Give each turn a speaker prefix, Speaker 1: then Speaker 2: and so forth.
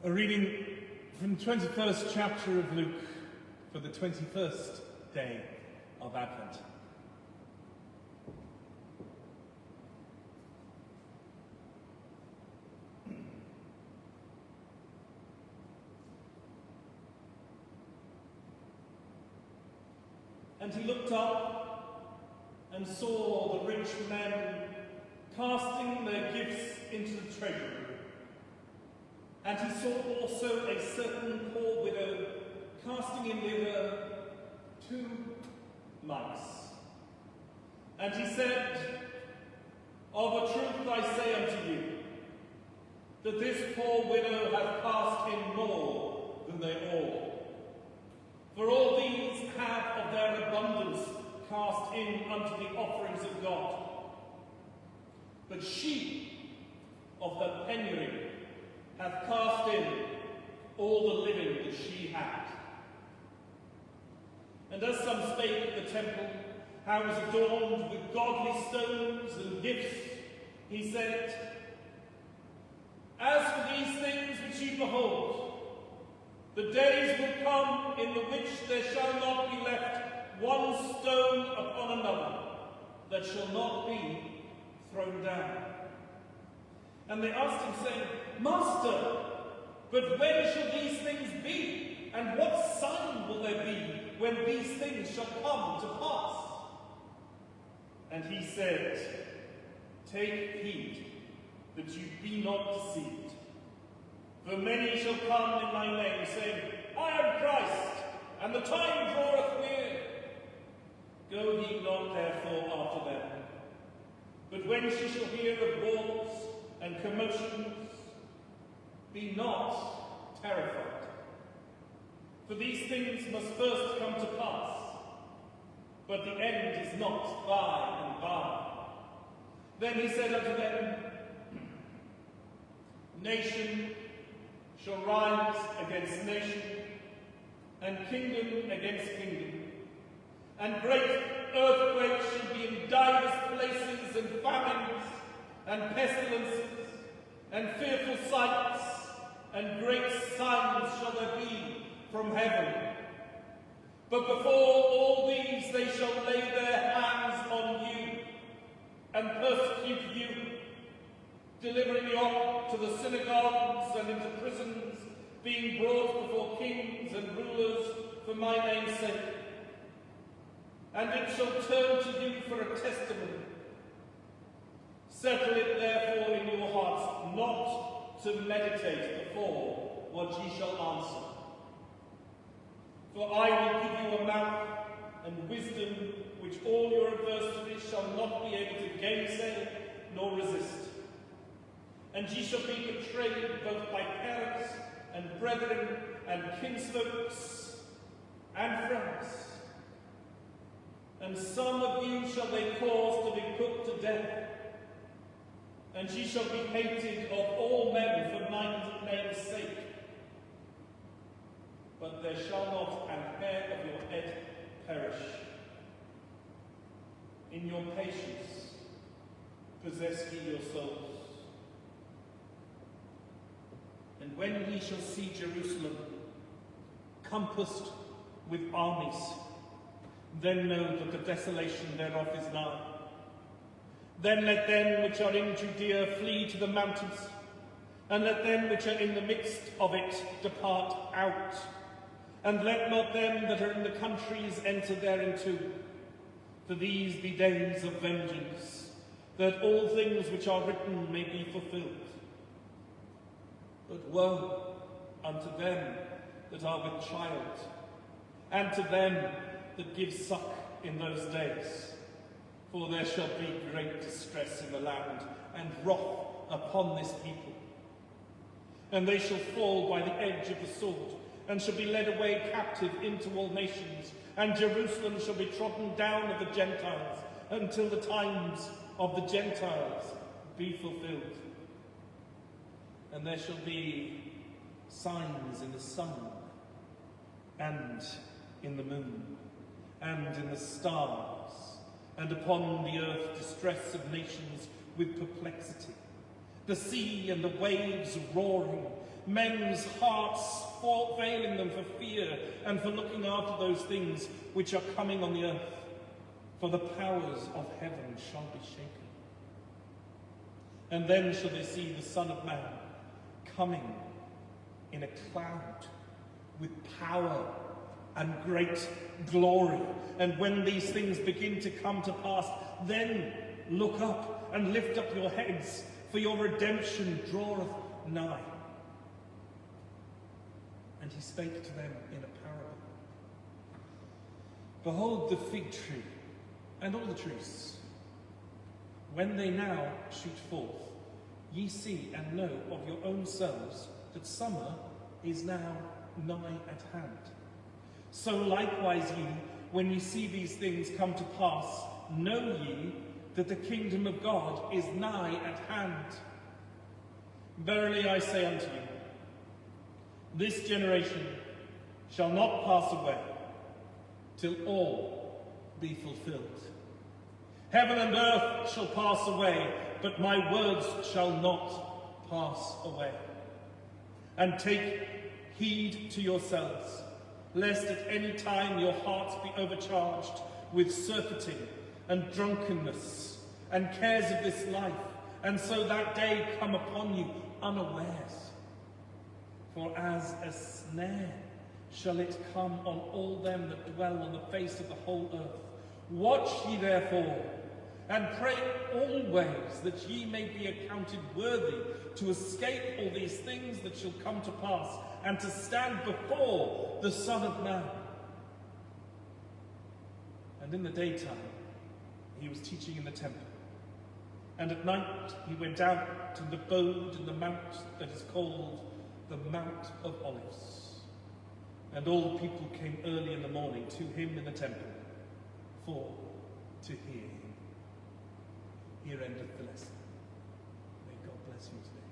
Speaker 1: A reading from the 21st chapter of Luke for the 21st day of Advent. And he looked up and saw the rich men casting their gifts into the treasury. And he saw also a certain poor widow casting in thither 2 mites. And he said, Of a truth I say unto you, that this poor widow hath cast in more than they all. For all these have of their abundance cast in unto the offerings of God. But she of her penury hath cast in all the living that she had. And as some spake at the temple, how it was adorned with godly stones and gifts, he said, As for these things which ye behold, the days will come in the which there shall not be left one stone upon another that shall not be thrown down. And they asked him, saying, Master, but when shall these things be? And what sign will there be when these things shall come to pass? And he said, Take heed that you be not deceived. For many shall come in my name, saying, I am Christ, and the time draweth near. Go ye not therefore after them. But when ye shall hear of wars and commotions, be not terrified. For these things must first come to pass, but the end is not by and by. Then he said unto them, Nation shall rise against nation, and kingdom against kingdom. And great earthquakes shall be in divers places, and famines, and pestilences, and fearful sights, and great signs shall there be from heaven. But before all these they shall lay their hands on you, and persecute you, delivering you up to the synagogues and into prisons, being brought before kings and rulers for my name's sake. And it shall turn to you for a testimony. Settle it therefore in your hearts, not to meditate before what ye shall answer. For I will give you a mouth and wisdom which all your adversaries shall not be able to gainsay nor resist. And ye shall be betrayed both by parents and brethren and kinsfolks and friends. And some of you shall they cause to be put to death. And ye shall be hated of all men for my name's sake. But there shall not an hair of your head perish. In your patience possess ye your souls. And when ye shall see Jerusalem compassed with armies, then know that the desolation thereof is nigh. Then let them which are in Judea flee to the mountains, and let them which are in the midst of it depart out. And let not them that are in the countries enter thereinto. For these be days of vengeance, that all things which are written may be fulfilled. But woe unto them that are with child, and to them that give suck in those days. For there shall be great distress in the land, and wrath upon this people. And they shall fall by the edge of the sword, and shall be led away captive into all nations, and Jerusalem shall be trodden down of the Gentiles, until the times of the Gentiles be fulfilled. And there shall be signs in the sun, and in the moon, and in the stars, and upon the earth distress of nations with perplexity, the sea and the waves roaring, men's hearts failing them for fear and for looking after those things which are coming on the earth. For the powers of heaven shall be shaken. And then shall they see the Son of Man coming in a cloud with power and great glory. And when these things begin to come to pass, then look up and lift up your heads, for your redemption draweth nigh. And he spake to them in a parable. Behold the fig tree and all the trees. When they now shoot forth, ye see and know of your own selves that summer is now nigh at hand. So likewise ye, when ye see these things come to pass, know ye that the kingdom of God is nigh at hand. Verily I say unto you, this generation shall not pass away till all be fulfilled. Heaven and earth shall pass away, but my words shall not pass away. And take heed to yourselves, lest at any time your hearts be overcharged with surfeiting and drunkenness and cares of this life, and so that day come upon you unawares. For as a snare shall it come on all them that dwell on the face of the whole earth. Watch ye therefore, and pray always that ye may be accounted worthy to escape all these things that shall come to pass, and to stand before the Son of Man. And in the daytime he was teaching in the temple, and at night he went out and abode in the mount that is called the Mount of Olives. And all the people came early in the morning to him in the temple, for to hear him. Here endeth the lesson. May God bless you today.